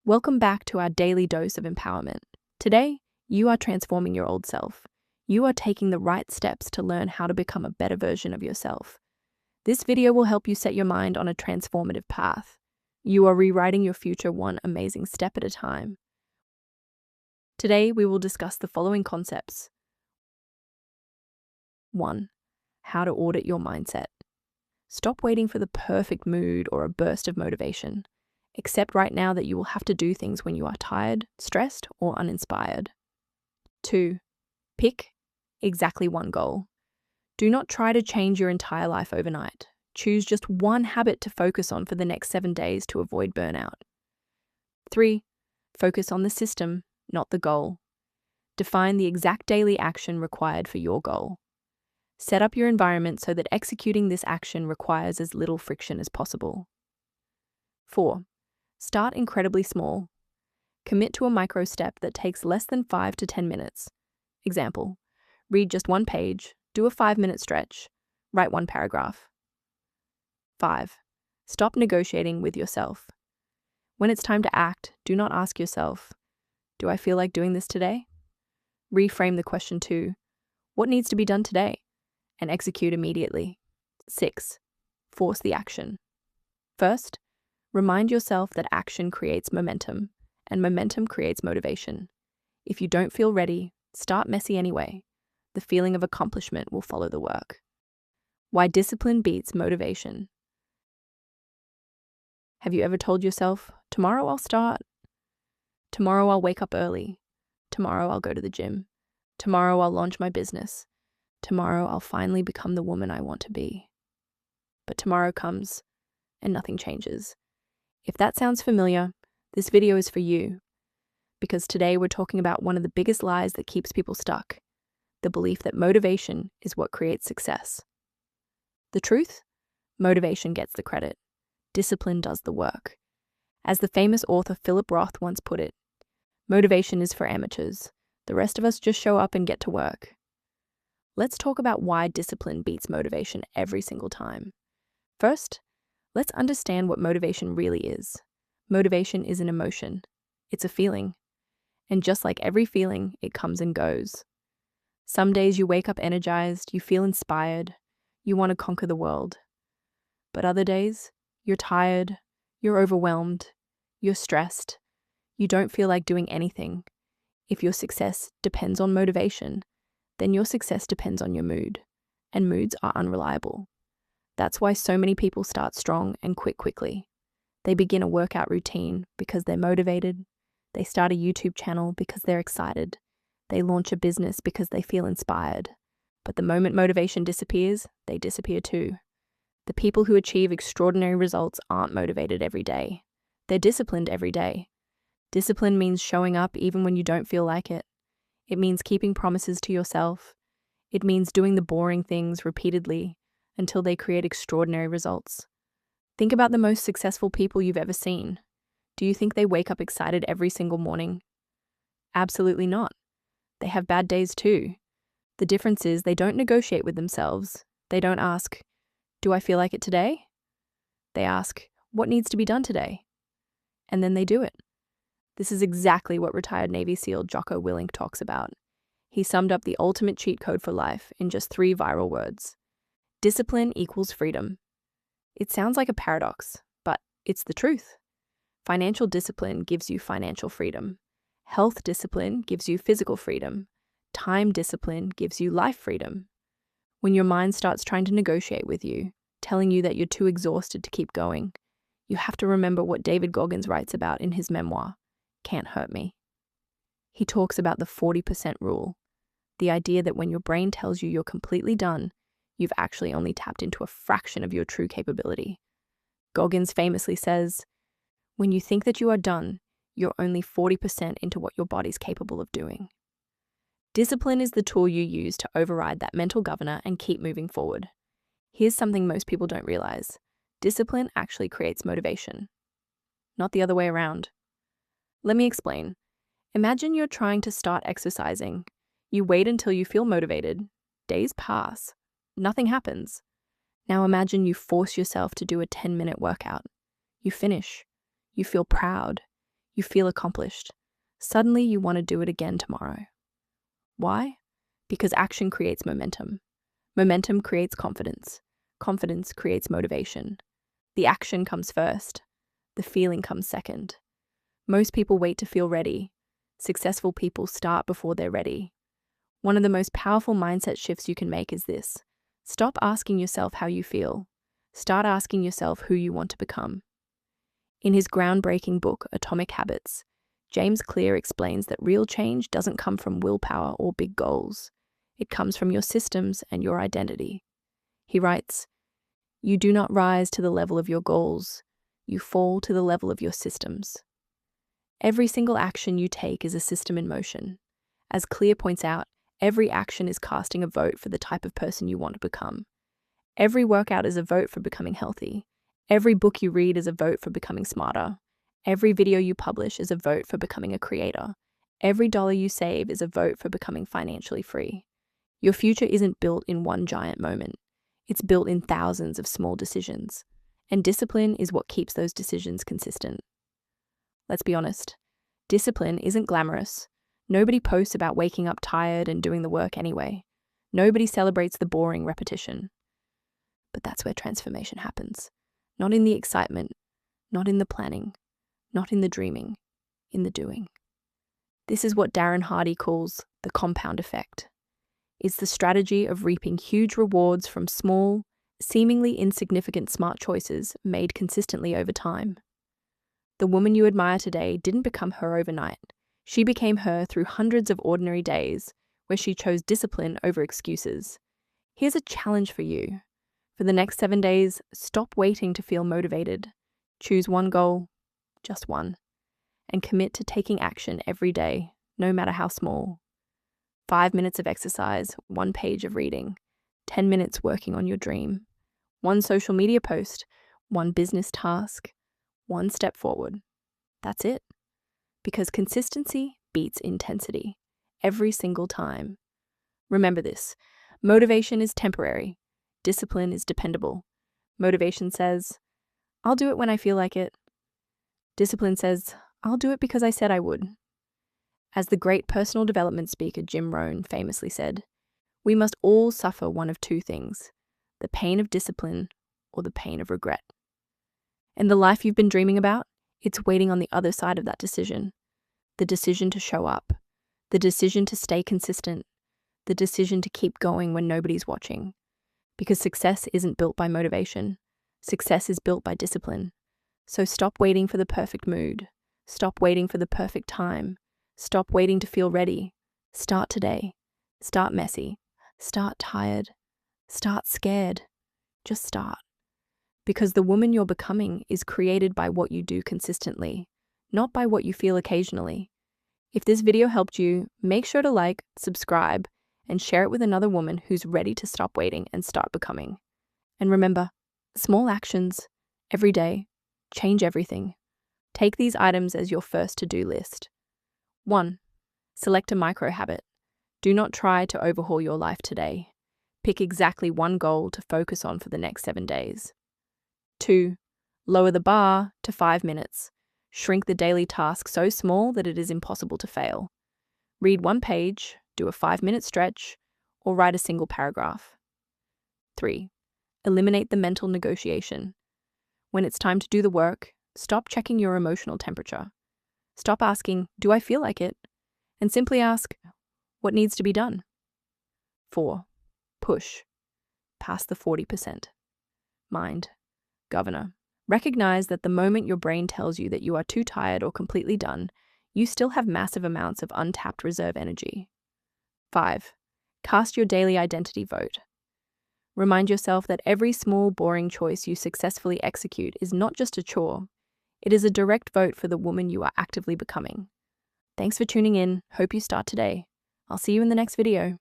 Welcome back to our daily dose of empowerment. Today, you are transforming your old self. You are taking the right steps to learn how to become a better version of yourself. This video will help you set your mind on a transformative path. You are rewriting your future one amazing step at a time. Today, we will discuss the following concepts. 1. How to audit your mindset. Stop waiting for the perfect mood or a burst of motivation. Accept right now that you will have to do things when you are tired, stressed, or uninspired. 2. Pick exactly one goal. Do not try to change your entire life overnight. Choose just one habit to focus on for the next 7 days to avoid burnout. 3. Focus on the system, not the goal. Define the exact daily action required for your goal. Set up your environment so that executing this action requires as little friction as possible. 4. Start incredibly small. Commit to a micro step that takes less than 5 to 10 minutes. Example, read just one page, do a 5-minute stretch, write one paragraph. 5. Stop negotiating with yourself. When it's time to act, do not ask yourself, do I feel like doing this today? Reframe the question to, what needs to be done today? And execute immediately. 6. Force the action. First, remind yourself that action creates momentum, and momentum creates motivation. If you don't feel ready, start messy anyway. The feeling of accomplishment will follow the work. Why discipline beats motivation. Have you ever told yourself, tomorrow I'll start? Tomorrow I'll wake up early. Tomorrow I'll go to the gym. Tomorrow I'll launch my business. Tomorrow I'll finally become the woman I want to be. But tomorrow comes, and nothing changes. If that sounds familiar, this video is for you. Because today we're talking about one of the biggest lies that keeps people stuck, the belief that motivation is what creates success. The truth? Motivation gets the credit. Discipline does the work. As the famous author Philip Roth once put it, motivation is for amateurs. The rest of us just show up and get to work. Let's talk about why discipline beats motivation every single time. First, let's understand what motivation really is. Motivation is an emotion. It's a feeling. And just like every feeling, it comes and goes. Some days you wake up energized, you feel inspired, you want to conquer the world. But other days, you're tired, you're overwhelmed, you're stressed, you don't feel like doing anything. If your success depends on motivation, then your success depends on your mood, and moods are unreliable. That's why so many people start strong and quit quickly. They begin a workout routine because they're motivated. They start a YouTube channel because they're excited. They launch a business because they feel inspired. But the moment motivation disappears, they disappear too. The people who achieve extraordinary results aren't motivated every day. They're disciplined every day. Discipline means showing up even when you don't feel like it. It means keeping promises to yourself. It means doing the boring things repeatedly until they create extraordinary results. Think about the most successful people you've ever seen. Do you think they wake up excited every single morning? Absolutely not. They have bad days too. The difference is they don't negotiate with themselves. They don't ask, do I feel like it today? They ask, what needs to be done today? And then they do it. This is exactly what retired Navy SEAL Jocko Willink talks about. He summed up the ultimate cheat code for life in just 3 viral words. Discipline equals freedom. It sounds like a paradox, but it's the truth. Financial discipline gives you financial freedom. Health discipline gives you physical freedom. Time discipline gives you life freedom. When your mind starts trying to negotiate with you, telling you that you're too exhausted to keep going, you have to remember what David Goggins writes about in his memoir, Can't Hurt Me. He talks about the 40% rule, the idea that when your brain tells you you're completely done, you've actually only tapped into a fraction of your true capability. Goggins famously says, when you think that you are done, you're only 40% into what your body's capable of doing. Discipline is the tool you use to override that mental governor and keep moving forward. Here's something most people don't realize. Discipline actually creates motivation, not the other way around. Let me explain. Imagine you're trying to start exercising. You wait until you feel motivated. Days pass. Nothing happens. Now imagine you force yourself to do a 10-minute workout. You finish. You feel proud. You feel accomplished. Suddenly you want to do it again tomorrow. Why? Because action creates momentum. Momentum creates confidence. Confidence creates motivation. The action comes first. The feeling comes second. Most people wait to feel ready. Successful people start before they're ready. One of the most powerful mindset shifts you can make is this. Stop asking yourself how you feel. Start asking yourself who you want to become. In his groundbreaking book, Atomic Habits, James Clear explains that real change doesn't come from willpower or big goals. It comes from your systems and your identity. He writes, "You do not rise to the level of your goals. You fall to the level of your systems." Every single action you take is a system in motion. As Clear points out, every action is casting a vote for the type of person you want to become. Every workout is a vote for becoming healthy. Every book you read is a vote for becoming smarter. Every video you publish is a vote for becoming a creator. Every dollar you save is a vote for becoming financially free. Your future isn't built in one giant moment. It's built in thousands of small decisions. And discipline is what keeps those decisions consistent. Let's be honest. Discipline isn't glamorous. Nobody posts about waking up tired and doing the work anyway. Nobody celebrates the boring repetition. But that's where transformation happens. Not in the excitement, not in the planning, not in the dreaming, in the doing. This is what Darren Hardy calls the compound effect. It's the strategy of reaping huge rewards from small, seemingly insignificant smart choices made consistently over time. The woman you admire today didn't become her overnight. She became her through hundreds of ordinary days where she chose discipline over excuses. Here's a challenge for you. For the next 7 days, stop waiting to feel motivated. Choose one goal, just one, and commit to taking action every day, no matter how small. 5 minutes of exercise, 1 page of reading, 10 minutes working on your dream, 1 social media post, 1 business task, 1 step forward. That's it. Because consistency beats intensity every single time. Remember this, motivation is temporary. Discipline is dependable. Motivation says, "I'll do it when I feel like it." Discipline says, "I'll do it because I said I would." As the great personal development speaker Jim Rohn famously said, we must all suffer one of 2 things, the pain of discipline or the pain of regret. And the life you've been dreaming about, it's waiting on the other side of that decision. The decision to show up, the decision to stay consistent, the decision to keep going when nobody's watching. Because success isn't built by motivation. Success is built by discipline. So stop waiting for the perfect mood. Stop waiting for the perfect time. Stop waiting to feel ready. Start today. Start messy. Start tired. Start scared. Just start. Because the woman you're becoming is created by what you do consistently, not by what you feel occasionally. If this video helped you, make sure to like, subscribe, and share it with another woman who's ready to stop waiting and start becoming. And remember, small actions, every day, change everything. Take these items as your first to-do list. 1. Select a micro habit. Do not try to overhaul your life today. Pick exactly 1 goal to focus on for the next 7 days. 2. Lower the bar to 5 minutes. Shrink the daily task so small that it is impossible to fail. Read 1 page, do a 5-minute stretch, or write a single paragraph. 3. Eliminate the mental negotiation. When it's time to do the work, stop checking your emotional temperature. Stop asking, "Do I feel like it?" and simply ask, "What needs to be done?" 4. Push. Past the 40%. Mind. Governor. Recognize that the moment your brain tells you that you are too tired or completely done, you still have massive amounts of untapped reserve energy. 5. Cast your daily identity vote. Remind yourself that every small, boring choice you successfully execute is not just a chore. It is a direct vote for the woman you are actively becoming. Thanks for tuning in. Hope you start today. I'll see you in the next video.